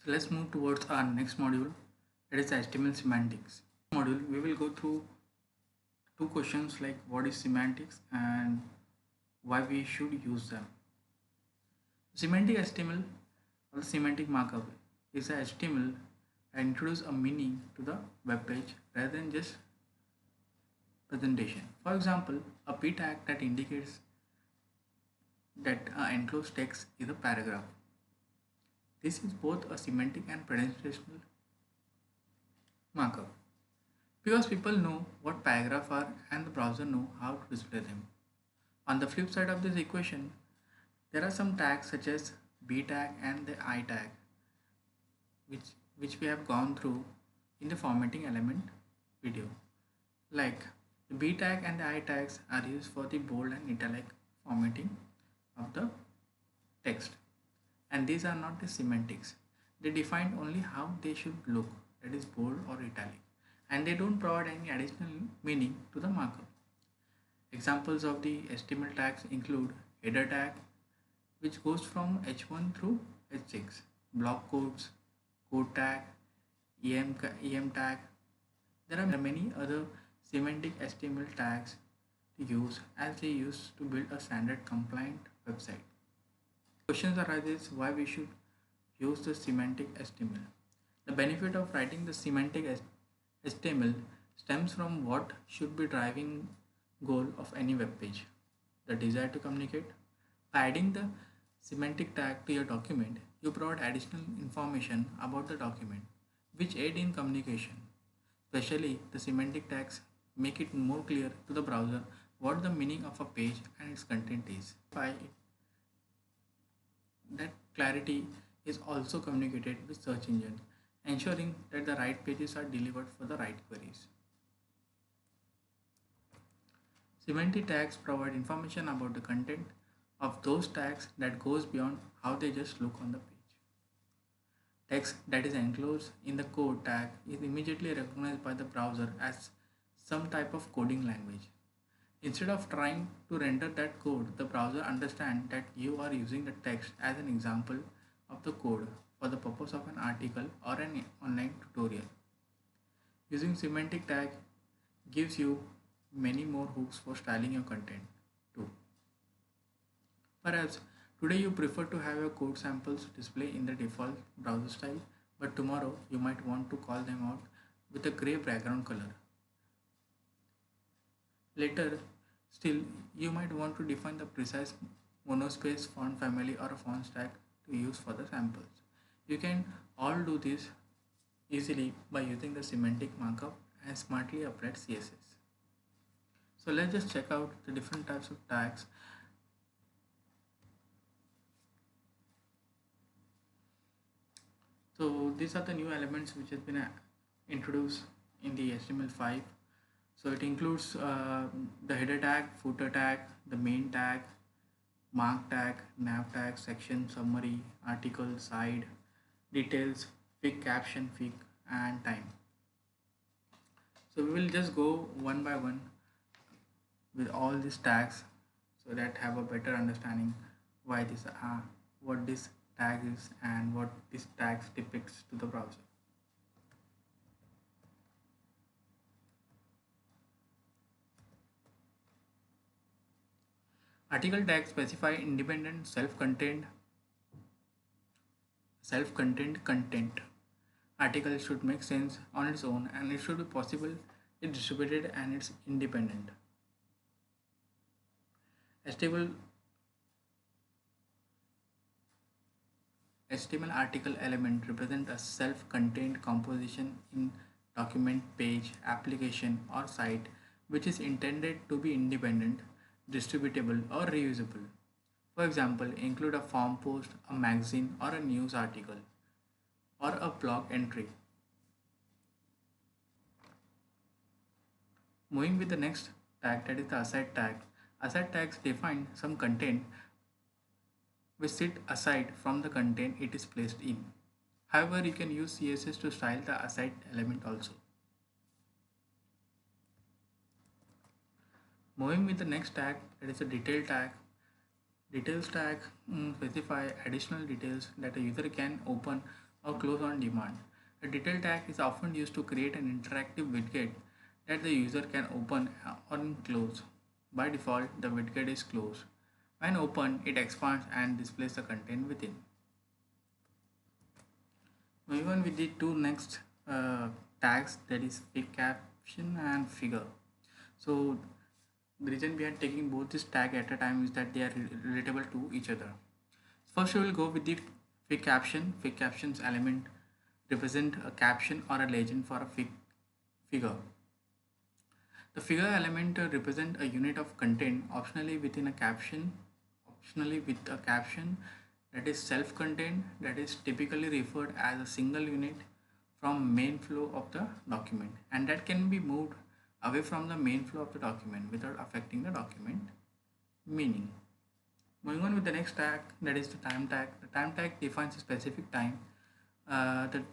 So let's move towards our next module, that is HTML semantics. Module we will go through two questions like what is semantics and why we should use them. Semantic HTML or the semantic markup is a HTML that introduces a meaning to the web page rather than just presentation. For example, a p tag that indicates that enclosed text is a paragraph. This is both a semantic and presentational markup because people know what paragraph are and the browser know how to display them. On the flip side of this equation, there are some tags such as b tag and the I tag which we have gone through in the formatting element video. Like the b tag and the I tags are used for the bold and italic formatting of the text, and these are not the semantics. They define only how they should look, that is bold or italic, and they don't provide any additional meaning to the markup. Examples of the HTML tags include header tag, which goes from H1 through H6, block quotes, code tag, EM tag. There are many other semantic HTML tags to use as they used to build a standard compliant website. Questions arises why we should use the semantic HTML. The benefit of writing the semantic HTML stems from what should be driving goal of any web page, the desire to communicate. By adding the semantic tag to your document, you provide additional information about the document, which aid in communication. Especially the semantic tags make it more clear to the browser what the meaning of a page and its content is. That clarity is also communicated with search engine, ensuring that the right pages are delivered for the right queries. Semantic tags provide information about the content of those tags that goes beyond how they just look on the page. Text that is enclosed in the code tag is immediately recognized by the browser as some type of coding language. Instead of trying to render that code, the browser understands that you are using the text as an example of the code for the purpose of an article or an online tutorial. Using semantic tag gives you many more hooks for styling your content too. Perhaps today you prefer to have your code samples display in the default browser style, but tomorrow you might want to call them out with a gray background color. Later, still, you might want to define the precise monospace font family or a font stack to use for the samples. You can all do this easily by using the semantic markup and smartly applied CSS. So let's just check out the different types of tags. So these are the new elements which has been introduced in the HTML5. So it includes the header tag, footer tag, the main tag, mark tag, nav tag, section, summary, article, side, details, fig, caption, fig, and time. So we will just go one by one with all these tags so that have a better understanding why this what this tag is and what this tag depicts to the browser. Article tags specify independent self-contained content. Article should make sense on its own and it should be possible it's distributed and it's independent. HTML article element represent a self-contained composition in document, page, application or site which is intended to be independent, distributable or reusable. For example, include a form post, a magazine or a news article or a blog entry. Moving with the next tag, that is the aside tag. Aside tags define some content which sit aside from the content it is placed in. However, you can use CSS to style the aside element also. Moving with the next tag, that is a detail tag. Details tag specify additional details that a user can open or close on demand. A detail tag is often used to create an interactive widget that the user can open or close. By default, the widget is closed. When opened, it expands and displays the content within. Moving on with the two next tags, that is fig caption and figure. So the reason behind taking both this tag at a time is that they are relatable to each other. First, we will go with the fig caption. Fig captions element represent a caption or a legend for a figure. The figure element represent a unit of content optionally within a caption, optionally with a caption that is self-contained, that is typically referred as a single unit from main flow of the document, and that can be moved away from the main flow of the document without affecting the document meaning. Moving on with the next tag, that is the time tag. The time tag defines a specific time. The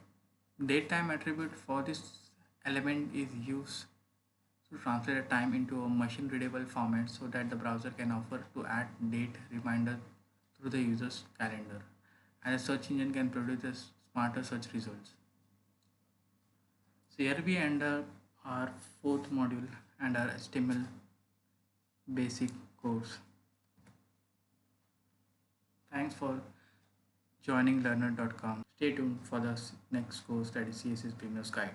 date time attribute for this element is used to translate a time into a machine readable format so that the browser can offer to add date reminder through the user's calendar, and a search engine can produce a smarter search results. So here we end our fourth module and our HTML basic course. Thanks for joining learner.com. Stay tuned for the next course, that is CSS Beginner's Guide.